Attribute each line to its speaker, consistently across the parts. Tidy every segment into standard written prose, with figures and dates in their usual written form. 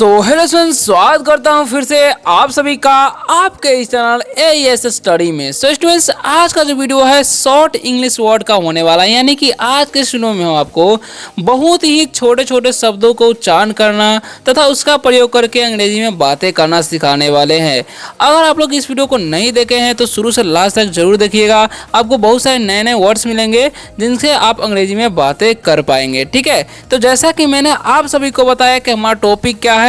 Speaker 1: Hello friends, स्वागत करता हूं फिर से आप सभी का आपके इस चैनल AES स्टडी में। स्टूडेंट्स, आज का जो वीडियो है शॉर्ट इंग्लिश वर्ड का होने वाला है, यानी कि आज के वीडियो में हम आपको बहुत ही छोटे छोटे शब्दों को उच्चारण करना तथा उसका प्रयोग करके अंग्रेजी में बातें करना सिखाने वाले हैं। अगर आप लोग इस वीडियो को नहीं देखे हैं तो शुरू से लास्ट तक जरूर देखिएगा। आपको बहुत सारे नए नए वर्ड्स मिलेंगे जिनसे आप अंग्रेजी में बातें कर पाएंगे। ठीक है, तो जैसा कि मैंने आप सभी को बताया कि हमारा टॉपिक क्या है,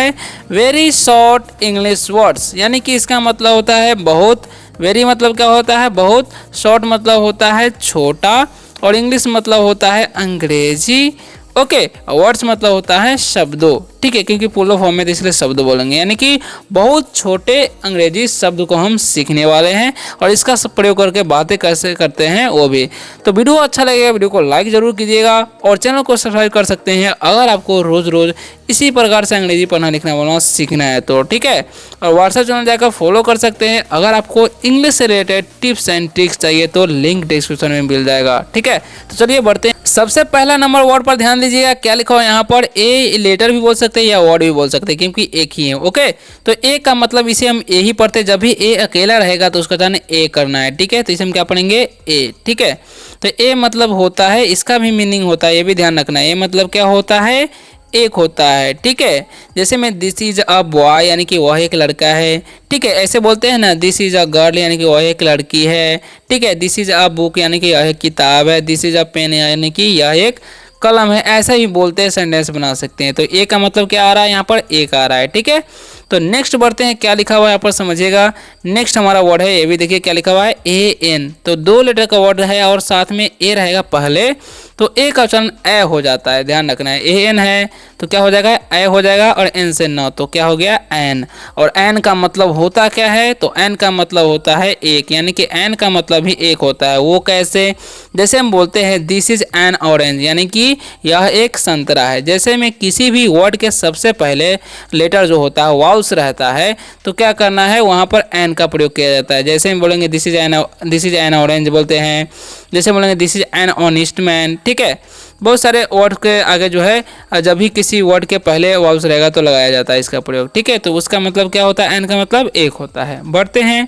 Speaker 1: वेरी शॉर्ट इंग्लिश वर्ड्स, यानी कि इसका मतलब होता है बहुत। वेरी मतलब क्या होता है बहुत, शॉर्ट मतलब होता है छोटा, और इंग्लिश मतलब होता है अंग्रेजी। ओके, वर्ड्स मतलब होता है शब्दों। ठीक है, क्योंकि पूर्ण फॉर्म में तो इसलिए शब्द बोलेंगे, यानी कि बहुत छोटे अंग्रेजी शब्द को हम सीखने वाले हैं और इसका प्रयोग करके बातें कैसे करते हैं वो भी। तो वीडियो अच्छा लगेगा, वीडियो को लाइक जरूर कीजिएगा और चैनल को सब्सक्राइब कर सकते हैं अगर आपको रोज रोज इसी प्रकार से अंग्रेजी पढ़ना लिखना बोलना सीखना है तो। ठीक है, और व्हाट्सएप चैनल जाकर फॉलो कर सकते हैं। अगर आपको इंग्लिश से रिलेटेड टिप्स एंड ट्रिक्स चाहिए तो लिंक डिस्क्रिप्शन में मिल जाएगा। ठीक है, तो चलिए बढ़ते हैं। सबसे पहला नंबर वर्ड पर ध्यान दीजिएगा, क्या लिखा हुआ है यहाँ पर। ए लेटर भी बोल सकते हैं या वर्ड भी बोल सकते हैं, क्योंकि एक ही है। ओके, तो ए का मतलब इसे हम ए ही पढ़ते हैं। जब भी ए अकेला रहेगा तो उसका जाने ए करना है। ठीक है, तो इसे हम क्या पढ़ेंगे, ए। ठीक है, तो ए मतलब होता है, इसका भी मीनिंग होता है, ये भी ध्यान रखना है। ए मतलब क्या होता है, एक होता है। ठीक है, जैसे में दिस इज अ बॉय, यानी कि वह एक लड़का है। ठीक है, ऐसे बोलते हैं ना, दिस इज अ गर्ल, यानी कि वह एक लड़की है। ठीक है, दिस इज अ बुक, यानी कि यह एक किताब है। दिस इज अ पेन, यानी कि यह एक कलम है। ऐसा ही बोलते हैं, सेंटेंस बना सकते हैं। तो ए का मतलब क्या आ रहा है, यहाँ पर एक आ रहा है। ठीक है, तो नेक्स्ट बढ़ते हैं, क्या लिखा हुआ है यहाँ पर समझिएगा। नेक्स्ट हमारा वर्ड है, ये भी देखिए क्या लिखा हुआ है, ए एन। तो दो लेटर का वर्ड है और साथ में ए रहेगा पहले, तो ए का उच्चारण ए हो जाता है, ध्यान रखना है। ए एन है तो क्या हो जाएगा, ए हो जाएगा, और एन से न तो क्या हो गया, एन। और एन का मतलब होता क्या है, तो एन का मतलब होता है एक, यानी कि एन का मतलब ही एक होता है। वो कैसे, जैसे हम बोलते हैं दिस इज एन ऑरेंज, यानी कि यह एक संतरा है। जैसे में किसी भी वर्ड के सबसे पहले लेटर जो होता है वाउल्स रहता है, तो क्या करना है, वहाँ पर एन का प्रयोग किया जाता है। जैसे हम बोलेंगे दिस इज एन ऑरेंज बोलते हैं, जैसे बोलेंगे this is an honest man. ठीक है, बहुत सारे वर्ड के आगे जो है जब भी किसी वर्ड के पहले वाउल्स रहेगा तो लगाया जाता है इसका प्रयोग। ठीक है, तो उसका मतलब क्या होता है, एन का मतलब एक होता है। बढ़ते हैं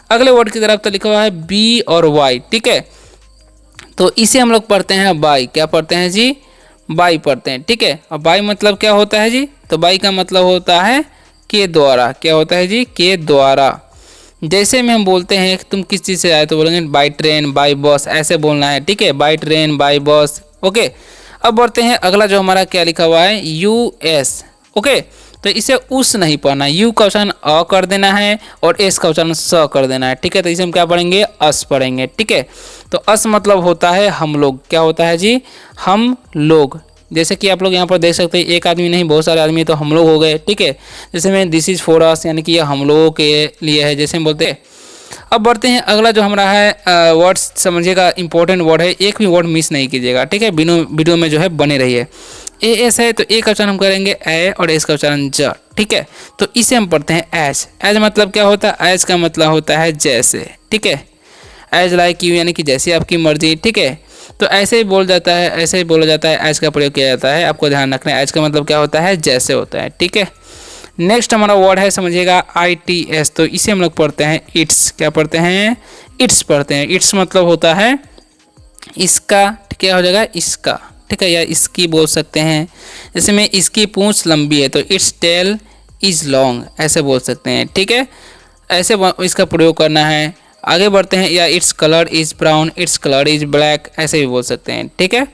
Speaker 1: अगले वर्ड की तरफ, तो लिखा हुआ है बी और वाई। ठीक है, तो इसे हम लोग पढ़ते हैं बाई। क्या पढ़ते हैं जी, बाई पढ़ते हैं। ठीक है, और बाई मतलब क्या होता है जी, तो बाई का मतलब होता है के द्वारा। क्या होता है जी, के द्वारा। जैसे में हम बोलते हैं तुम किस चीज़ से आए तो बोलेंगे बाई ट्रेन, बाई बस, ऐसे बोलना है। ठीक है, by train, by bus. Okay, अब बढ़ते हैं अगला जो हमारा क्या लिखा हुआ है, यू एस। ओके, तो इसे उस नहीं पढ़ना, यू का उच्चारण अ कर देना है और एस का उच्चारण स कर देना है। ठीक है, तो इसे हम क्या पढ़ेंगे, अस पढ़ेंगे। ठीक है, तो अस मतलब होता है हम लोग। क्या होता है जी, हम लोग। जैसे कि आप लोग यहाँ पर देख सकते हैं, एक आदमी नहीं बहुत सारे आदमी, तो हम लोग हो गए। ठीक है, जैसे में दिस इज फॉर अस, यानी कि यह हम लोगों के लिए है, जैसे हम बोलते हैं। अब बढ़ते हैं अगला जो हमारा है वर्ड्स, समझिएगा इंपॉर्टेंट वर्ड है, एक भी वर्ड मिस नहीं कीजिएगा। ठीक है, वीडियो में जो है बने रहिए। ए एस है तो ए का उच्चारण हम करेंगे ए और एस का उच्चारण ज। ठीक है, तो इसे हम पढ़ते हैं एज। एज मतलब क्या होता है, एज का मतलब होता है जैसे। ठीक है, एज लाइक यू, यानी कि जैसे आपकी मर्जी। ठीक है, तो ऐसे ही बोल जाता है, ऐसे ही बोला जाता है, एज का प्रयोग किया जाता है। आपको ध्यान रखना है, एज का मतलब क्या होता है, जैसे होता है। ठीक है, नेक्स्ट हमारा वर्ड है समझिएगा आई टी एस। तो इसे हम लोग पढ़ते हैं इट्स। क्या पढ़ते हैं, इट्स पढ़ते हैं। इट्स मतलब होता है इसका। क्या हो जाएगा, इसका। ठीक है, या इसकी बोल सकते हैं। जैसे में इसकी पूंछ लंबी है तो इट्स टेल इज लॉन्ग, ऐसे बोल सकते हैं। ठीक है, ऐसे इसका प्रयोग करना है। आगे बढ़ते हैं, या its colour is brown, its colour is black, ऐसे भी बोल सकते हैं। ठीक है,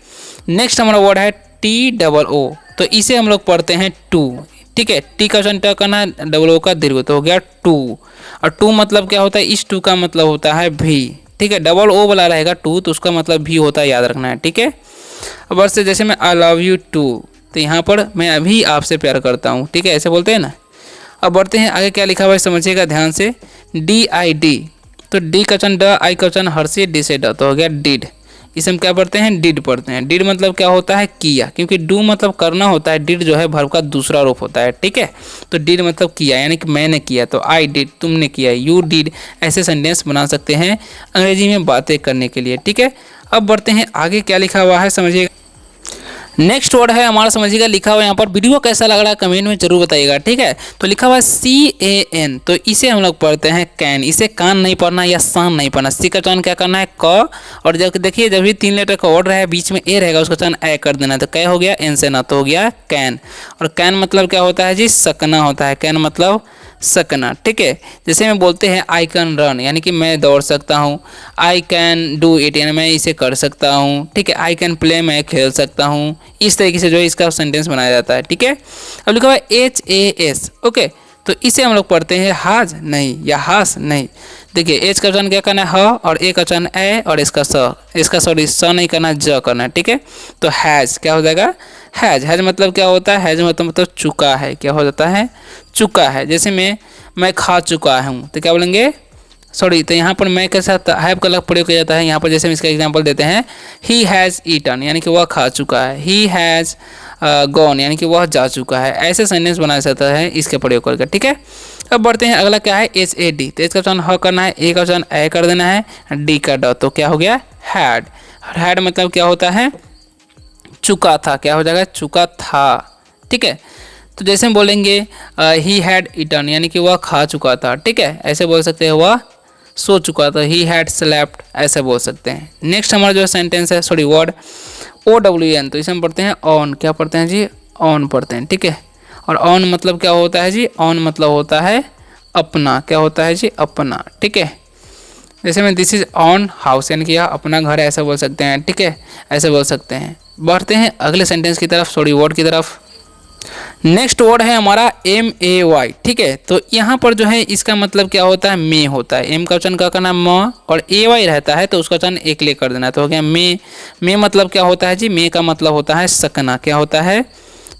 Speaker 1: नेक्स्ट हमारा वर्ड है टी डबल ओ। तो इसे हम लोग पढ़ते हैं टू। ठीक है, टी का उच्चारण करना है, डबल ओ का दीर्घ, तो हो गया टू। और टू मतलब क्या होता है, इस टू का मतलब होता है भी। ठीक है, डबल ओ वाला रहेगा टू तो उसका मतलब भी होता है, याद रखना है। ठीक है, अब वर्ड से जैसे मैं आई लव यू टू, तो यहाँ पर मैं अभी आपसे प्यार करता हूँ। ठीक है, ऐसे बोलते हैं ना। अब बढ़ते हैं आगे, क्या लिखा हुआ है समझिएगा ध्यान से, डी आई डी। तो डी का उच्चारण ड, आई का उच्चारण हर से डी से ड, तो हो गया डिड। इसे हम क्या पढ़ते हैं, डिड पढ़ते हैं। डिड मतलब क्या होता है, किया, क्योंकि डू मतलब करना होता है, डिड जो है वर्ब का दूसरा रूप होता है। ठीक है, तो डिड मतलब किया, यानी कि मैंने किया, तो आई डिड तुमने किया, यू डिड, ऐसे सेंटेंस बना सकते हैं अंग्रेजी में बातें करने के लिए। ठीक है, अब बढ़ते हैं आगे, क्या लिखा हुआ है समझिएगा। नेक्स्ट वर्ड है हमारा, समझिएगा, लिखा हुआ है यहाँ पर। वीडियो कैसा लग रहा है कमेंट में जरूर बताइएगा, ठीक है। तो लिखा हुआ है CAN, तो इसे हम लोग पढ़ते हैं कैन। इसे कान नहीं पढ़ना या शान नहीं पढ़ना। सी का चयन क्या करना है, क, और जब देखिए जब भी 3 लेटर का वर्ड रहे बीच में ए रहेगा उसका चयन ए कर देना। तो कै हो गया, एन से ना, तो हो गया कैन। और कैन मतलब क्या होता है जी, सकना होता है। कैन मतलब सकना, ठीक है। जैसे में बोलते हैं आई कैन रन, यानी कि मैं दौड़ सकता हूँ। आई कैन डू इट, यानी मैं इसे कर सकता हूँ, ठीक है। आई कैन प्ले, मैं खेल सकता हूँ। इस तरीके से जो है इसका सेंटेंस बनाया जाता है, ठीक है। अब लिखा हुआ है HAS, ओके। तो इसे हम लोग पढ़ते हैं हाज नहीं या हास नहीं। देखिए एच का वचन क्या करना है, ह, और ए का वचन ए, और इसका सॉरी स नहीं करना, ज करना है, ठीक है। तो हैज़ क्या हो जाएगा, हैज़। हैज़ मतलब क्या होता है, हैज़ मतलब चुका है। क्या हो जाता है, चुका है। जैसे मैं खा चुका हूँ, तो क्या बोलेंगे, सॉरी, तो यहाँ पर मैं के साथ हैव का प्रयोग किया जाता है। यहाँ पर जैसे हम इसका एग्जांपल देते हैं, ही हैज़ ईटन, यानी कि वह खा चुका है। ही हैज़ गॉन, यानी कि वह जा चुका है। ऐसे सेंटेंस बनाया जाता है इसके प्रयोग करके, ठीक है। अब बढ़ते हैं, अगला क्या है, HAD। तो इसका वचन ह करना है, ए का वचन ए कर देना है, डी का ड, तो क्या हो गया, हैड। हैड मतलब क्या होता है, चुका था। क्या हो जाएगा, चुका था, ठीक है। तो जैसे हम बोलेंगे ही हैड ईटन, यानी कि वह खा चुका था, ठीक है। ऐसे बोल सकते हैं वह सो चुका था, ही हैड स्लेप्ट, ऐसे बोल सकते हैं। नेक्स्ट हमारा जो सेंटेंस है, सॉरी वर्ड, OWN, तो इसे हम पढ़ते हैं ऑन। क्या पढ़ते हैं जी, ऑन पढ़ते हैं, ठीक है। और ऑन मतलब क्या होता है जी, ऑन मतलब होता है अपना। क्या होता है जी, अपना, ठीक है। जैसे में दिस इज ऑन हाउस, यानी कि यह अपना घर है, ऐसा बोल सकते हैं, ठीक है। ऐसे बोल सकते हैं। बढ़ते हैं अगले सेंटेंस की तरफ, सॉरी वर्ड की तरफ। नेक्स्ट वर्ड है हमारा MAY, ठीक है। तो यहाँ पर जो है इसका मतलब क्या होता है, मे होता है। एम का वचन का करना म, और AY रहता है तो उसका वचन एक ले कर देना, तो हो गया मे। मे मतलब क्या होता है जी, मे का मतलब होता है सकना। क्या होता है,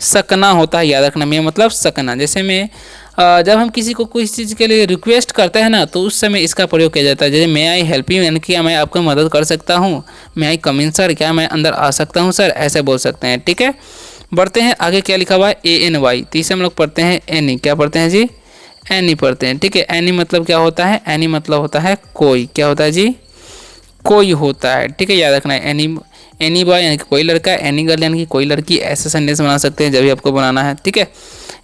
Speaker 1: सकना होता है, याद रखना। मे मतलब सकना। जैसे में जब हम किसी को कोई चीज़ के लिए रिक्वेस्ट करते हैं ना, तो उस समय इसका प्रयोग किया जाता है। जैसे मे आई हेल्प यू, यानी कि मैं आपको मदद कर सकता हूँ। मे आई कम इन सर, क्या मैं अंदर आ सकता हूँ सर, ऐसे बोल सकते हैं, ठीक है। बढ़ते हैं आगे, क्या लिखा हुआ है, ANY। तीसरे हम लोग पढ़ते हैं एनी। क्या पढ़ते हैं जी, एनी पढ़ते हैं, ठीक है। एनी मतलब क्या होता है, एनी मतलब होता है कोई। क्या होता है जी, कोई होता है, ठीक है। याद रखना है, एनी बॉय यानी कि कोई लड़का, एनी गर्ल यानी कि कोई लड़की। ऐसे सेंटेंस बना सकते हैं जब भी आपको बनाना है, ठीक है।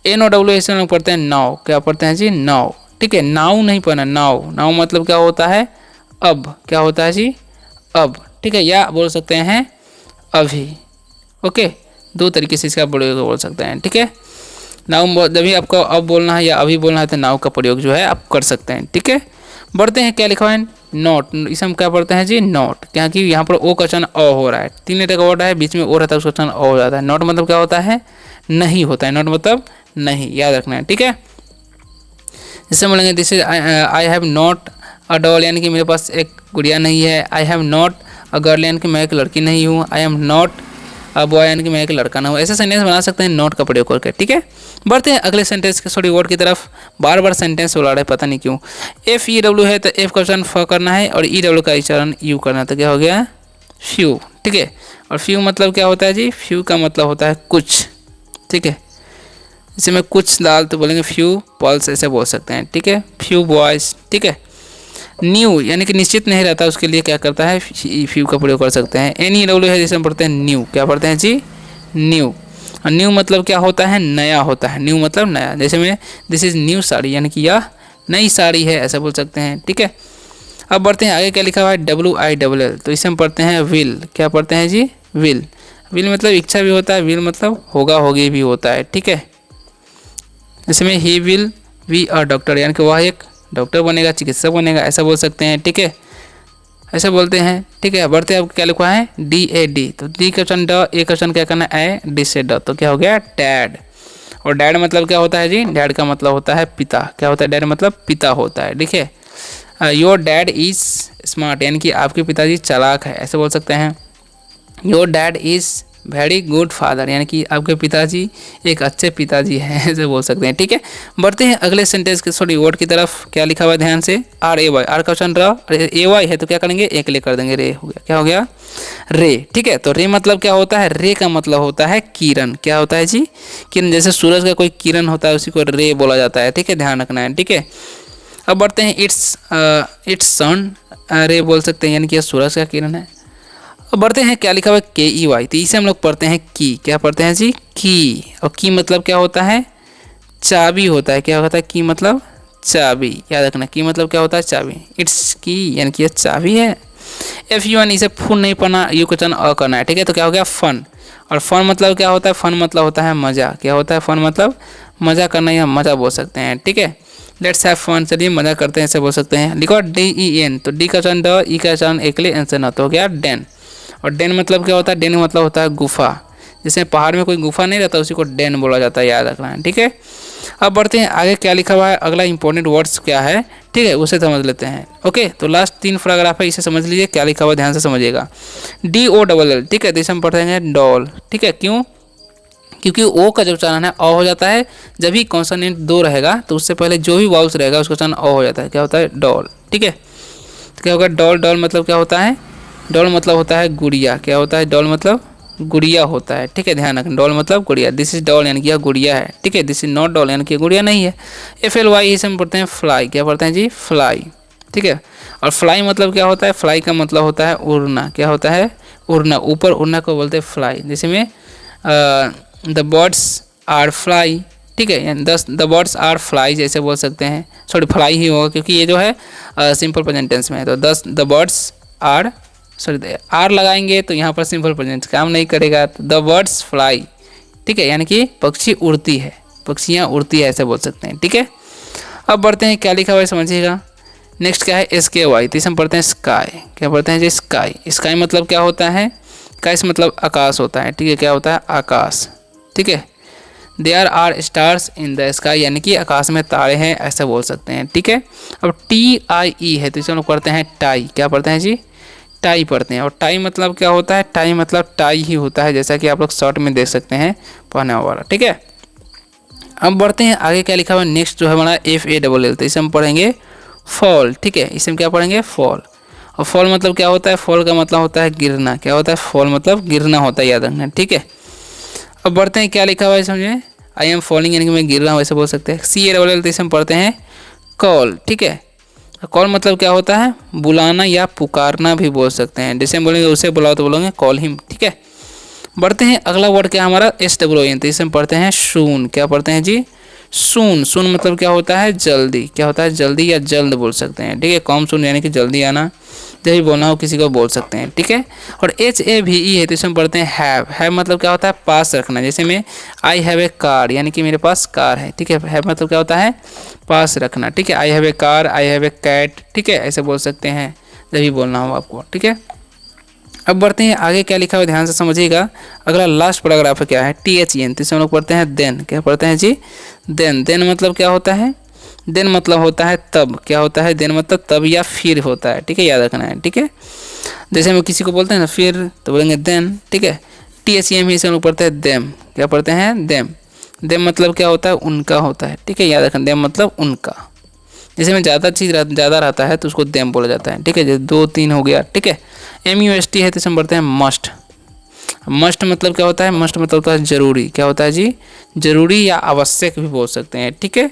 Speaker 1: NOW ऐसे हम लोग पढ़ते हैं नाउ। क्या पढ़ते हैं जी, नाउ, ठीक है। नाउ नहीं पढ़ना, नाउ। नाउ मतलब क्या होता है, अब। क्या होता है जी, अब, ठीक है। या बोल सकते हैं अभी, ओके। दो तरीके से इसका प्रयोग बोल सकते हैं, ठीक है। नाउ जब भी आपको अब बोलना है या अभी बोलना है तो नाउ का प्रयोग जो है आप कर सकते हैं, ठीक है। बढ़ते हैं, क्या लिखा हुआ है, नॉट। इसे हम क्या पढ़ते हैं जी, नॉट। क्या कि यहाँ पर ओ का वचन अ हो रहा है, 3 लेटर का वर्ड है, बीच में ओ रहता है, उसका वचन अ हो जाता है। नॉट मतलब क्या होता है, नहीं होता है। नॉट मतलब नहीं, याद रखना है, ठीक है। जैसे बोलेंगे this is I have not a doll, यानी कि मेरे पास एक गुड़िया नहीं है। I have not a girl, यानी कि मैं एक लड़की नहीं हूँ। I am not a boy, यानी कि मैं एक लड़का ना हूँ। ऐसे सेंटेंस बना सकते हैं नॉट का प्रयोग करके, ठीक है। बढ़ते हैं अगले सेंटेंस के, सॉरी वर्ड की तरफ। बार बार सेंटेंस बोला रहा है, पता नहीं क्यों। FEW है तो एफ का उच्चारण फ करना है, और EW का उच्चारण यू करना है, तो क्या हो गया, फ्यू, ठीक है। और फ्यू मतलब क्या होता है जी, फ्यू का मतलब होता है कुछ, ठीक है। जैसे मैं कुछ दाल तो बोलेंगे फ्यू पल्स, ऐसे बोल सकते हैं, ठीक है। फ्यू बॉयज, ठीक है। न्यू यानी कि निश्चित नहीं रहता, उसके लिए क्या करता है, फ्यू का प्रयोग कर सकते हैं। NEW है जिसे हम पढ़ते हैं न्यू। क्या पढ़ते हैं जी, न्यू। और न्यू मतलब क्या होता है, नया होता है। न्यू मतलब नया। जैसे में दिस इज़ न्यू साड़ी, यानी कि यह नई साड़ी है, ऐसा बोल सकते हैं, ठीक है। अब बढ़ते हैं आगे, क्या लिखा हुआ है, WILL, तो इसे हम पढ़ते हैं विल। क्या पढ़ते हैं जी, विल। विल मतलब इच्छा भी होता है, विल मतलब होगा होगी भी होता है, ठीक है। जैसे में he will be a doctor, यानी कि वह एक डॉक्टर बनेगा, चिकित्सक बनेगा, ऐसा बोल सकते हैं, ठीक है। ऐसे बोलते हैं, ठीक है। बढ़ते हैं, अब क्या लिखा है, DAD, तो डी का वचन ड, ए का वचन क्या करना है, डी से ड, तो क्या हो गया, डैड। और डैड मतलब क्या होता है जी, डैड का मतलब होता है पिता। क्या होता है, डैड मतलब पिता होता है, ठीक है। योर डैड इज स्मार्ट, यानी कि आपके पिताजी चालाक है, ऐसे बोल सकते हैं। Your dad is very good father, यानी कि आपके पिताजी एक अच्छे पिताजी हैं, ऐसे बोल सकते हैं, ठीक है। बढ़ते हैं अगले सेंटेंस के, सॉरी वर्ड की तरफ। क्या लिखा हुआ है, ध्यान से, RAY। आर का वचन र, AY है तो क्या करेंगे, एक ले कर देंगे, रे हो गया। क्या हो गया, रे, ठीक है। तो रे मतलब क्या होता है, रे का मतलब होता है किरण। क्या होता है जी, किरण। जैसे सूरज का कोई किरण होता है उसी को रे बोला जाता है, ठीक है, ध्यान रखना है, ठीक है। अब बढ़ते हैं, इट्स सन, रे बोल सकते हैं, यानी कि यह सूरज का किरण है। अब बढ़ते हैं, क्या लिखा हुआ है KEY, तो इसे हम लोग पढ़ते हैं की। क्या पढ़ते हैं जी? की। और की मतलब क्या होता है? चाबी होता है। क्या होता है? की मतलब चाबी, याद रखना। की मतलब क्या होता है? चाबी। इट्स की यानी कि ये चाबी है। FUN, इसे फुल नहीं पढ़ना, यू क्वेश्चन अ करना है, ठीक है। तो क्या हो गया? फन। और फन मतलब क्या होता है? फन मतलब होता है मज़ा। क्या होता है? फन मतलब मज़ा करना, या मज़ा बोल सकते हैं, ठीक है। लेट्स हैव फन, चलिए मज़ा करते हैं, ऐसे बोल सकते हैं। लिखो DEN, तो डी का चरण ड, ई का चरण एकले, एन से न, तो हो गया डेन। और डेन मतलब क्या होता है? डेन मतलब होता है गुफा। जैसे पहाड़ में कोई गुफा नहीं रहता, उसी को डेन बोला जाता है, याद रखना है, ठीक है। अब बढ़ते हैं आगे, क्या लिखा हुआ है, अगला इंपॉर्टेंट वर्ड्स क्या है, ठीक है, उसे समझ लेते हैं। ओके, तो लास्ट 3 पैराग्राफ है, इसे समझ लीजिए क्या लिखा हुआ, ध्यान से समझिएगा। DOLL, ठीक है, तो इसे हम पढ़ते हैं डॉल, ठीक है। क्यों? क्योंकि ओ का जब उच्चारण है अ हो जाता है, जब भी कॉन्सोनेंट 2 रहेगा तो उससे पहले जो भी वाउल्स रहेगा उसका उच्चारण अ हो जाता है। क्या होता है? डॉल, ठीक है। तो क्या होगा? डॉल। डॉल मतलब क्या होता है? डॉल मतलब होता है गुड़िया। क्या होता है? डॉल मतलब गुड़िया होता है, ठीक है, ध्यान रखना। डॉल मतलब गुड़िया। दिस इज डॉल यानी कि यह गुड़िया है, ठीक है। दिस इज नॉट डॉल यानी कि गुड़िया नहीं है। FLY, इसे हम पढ़ते हैं फ्लाई। क्या पढ़ते हैं जी? फ्लाई, ठीक है। और फ्लाई मतलब क्या होता है? फ्लाई का मतलब होता है उड़ना। क्या होता है? उड़ना, ऊपर उड़ना को बोलते हैं फ्लाई। जिसमें द बर्ड्स आर फ्लाई, ठीक है, यानी द बर्ड्स आर फ्लाई जैसे बोल सकते हैं। सॉरी, फ्लाई ही होगा क्योंकि ये जो है सिंपल प्रेजेंट टेंस में है। तो the birds are, sorry are लगाएंगे तो यहाँ पर सिंपल प्रेजेंट काम नहीं करेगा, तो द बर्ड्स फ्लाई, ठीक है, यानी कि पक्षी उड़ती है, पक्षियाँ उड़ती है, ऐसे बोल सकते हैं, ठीक है। अब बढ़ते हैं, क्या लिखा हुआ है समझिएगा। नेक्स्ट क्या है? SKY, तो इसे हम पढ़ते हैं स्काई। क्या पढ़ते हैं जी? स्काई। स्काई मतलब क्या होता है? स्काई मतलब आकाश होता है, ठीक है। क्या होता है? आकाश, ठीक है। There are stars in the sky, यानी कि आकाश में तारे हैं, ऐसा बोल सकते हैं, ठीक है। अब TIE है, तो इसे हम लोग पढ़ते हैं टाई। क्या पढ़ते हैं जी? टाई पढ़ते हैं। और टाई मतलब क्या होता है? टाई मतलब टाई ही होता है, जैसा कि आप लोग शॉर्ट में देख सकते हैं पहने वाला, ठीक है। अब बढ़ते हैं आगे, क्या लिखा हुआ है नेक्स्ट जो है हमारा FALL, तो इसे हम पढ़ेंगे फॉल, ठीक है। इसे हम क्या पढ़ेंगे? फॉल। और फॉल मतलब क्या होता है? फॉल का मतलब होता है गिरना। क्या होता है? फॉल मतलब गिरना होता है, याद रखना, ठीक है। अब बढ़ते हैं, क्या लिखा हुआ है समझे। आई एम फॉलिंग यानी कि मैं गिर रहा हूँ, ऐसे बोल सकते हैं। CALL, तो इसे हम पढ़ते हैं कॉल, ठीक है। कॉल मतलब क्या होता है? बुलाना या पुकारना भी बोल सकते हैं। जैसे हम बोलेंगे उसे बुलाओ तो बोलेंगे कॉल हिम, ठीक है। बढ़ते हैं, अगला वर्ड क्या हमारा? SWON, तो इसे हम पढ़ते हैं सून। क्या पढ़ते हैं जी? सून। सून मतलब क्या होता है? जल्दी। क्या होता है? जल्दी या जल्द बोल सकते हैं, ठीक है। कम सून यानी कि जल्दी आना, जब भी बोलना हो किसी को बोल सकते हैं, ठीक है। और HAVE है, तो इसे हम पढ़ते हैं हैव। हैव मतलब क्या होता है? पास रखना। जैसे में आई हैव ए कार, यानी कि मेरे पास कार है, ठीक है। हैव मतलब क्या होता है? पास रखना, ठीक है। I have a car, I have a cat, ठीक है, ऐसे बोल सकते हैं जब भी बोलना हो आपको, ठीक है। अब बढ़ते हैं आगे, क्या लिखा हुआ ध्यान से समझिएगा। अगला लास्ट पैराग्राफ क्या है? THEN, तो इसे हम लोग पढ़ते हैं देन। क्या पढ़ते हैं जी? देन। देन मतलब क्या होता है? देन मतलब होता है तब। क्या होता है? देन मतलब तब या फिर होता है, ठीक है, याद रखना है, ठीक है। जैसे हम किसी को बोलते हैं ना फिर, तो बोलेंगे देन, ठीक है। THEM ही से हम लोग पढ़ते हैं देम। क्या पढ़ते हैं? देम। देम मतलब क्या होता है? उनका होता है, ठीक है, याद रखना। देम मतलब उनका। जैसे में ज़्यादा चीज़ ज़्यादा रहता है तो उसको देम बोला जाता है, ठीक है। जैसे 2 3 हो गया, ठीक है। MUST है, तो इसे हम पढ़ते हैं मस्ट। मस्ट मतलब क्या होता है? मस्ट मतलब होता है जरूरी। क्या होता है जी? जरूरी या आवश्यक भी बोल सकते हैं, ठीक है।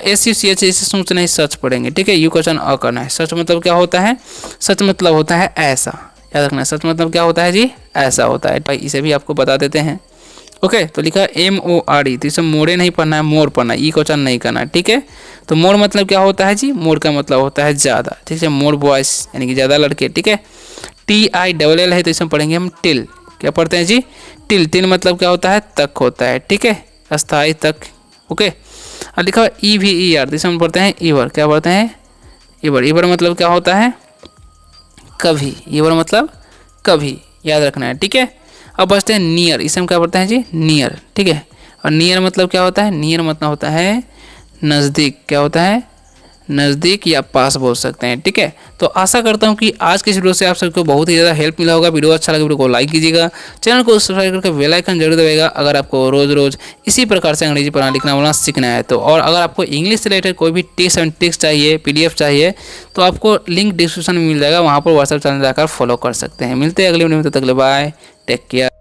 Speaker 1: SUCH, इसे सोच नहीं सच पढ़ेंगे, ठीक है। यू क्वेश्चन अ करना है। सच मतलब क्या होता है? सच मतलब होता है ऐसा, याद रखना है। सच मतलब क्या होता है जी? ऐसा होता है, भाई इसे भी आपको बता देते हैं। ओके, तो लिखा MORE, तो इसे मोड़े नहीं पढ़ना है, मोर पढ़ना है, ई क्वेश्चन नहीं करना है, ठीक है। तो मोर मतलब क्या होता है जी? मोर का मतलब होता है ज़्यादा, ठीक है। मोर बॉयज़ यानी कि ज़्यादा लड़के, ठीक है। TILL है, तो इसमें पढ़ेंगे हम टिल। क्या पढ़ते हैं जी? टिल। टिल मतलब क्या होता है? तक होता है, ठीक है, अस्थाई तक, ओके। और लिखा हुआ EVER, तो इसमें हम पढ़ते हैं ईवर। क्या पढ़ते हैं? ईवर। ईवर मतलब क्या होता है? कभी। ईवर मतलब कभी, याद रखना है, ठीक है। अब बचते हैं नियर, इसे हम क्या पढ़ते हैं जी? नियर, ठीक है। और नियर मतलब क्या होता है? नियर मतलब होता है नज़दीक। क्या होता है? नज़दीक या पास बोल सकते हैं, ठीक है। तो आशा करता हूँ कि आज के इस वीडियो से आप सबको बहुत ही ज़्यादा हेल्प मिला होगा। वीडियो अच्छा लगे वीडियो को लाइक कीजिएगा, चैनल को सब्सक्राइब करके बेल आइकन जरूर दबाइएगा अगर आपको रोज़ रोज़ इसी प्रकार से अंग्रेजी पढ़ना लिखना बोलना सीखना है तो। और अगर आपको इंग्लिश से रिलेटेड कोई भी टिप्स एंड ट्रिक्स चाहिए, PDF चाहिए, तो आपको लिंक डिस्क्रिप्शन में मिल जाएगा, वहाँ पर व्हाट्सएप चैनल जाकर फॉलो कर सकते हैं। मिलते हैं अगले वीडियो में, तब तक के लिए बाय, टेक केयर।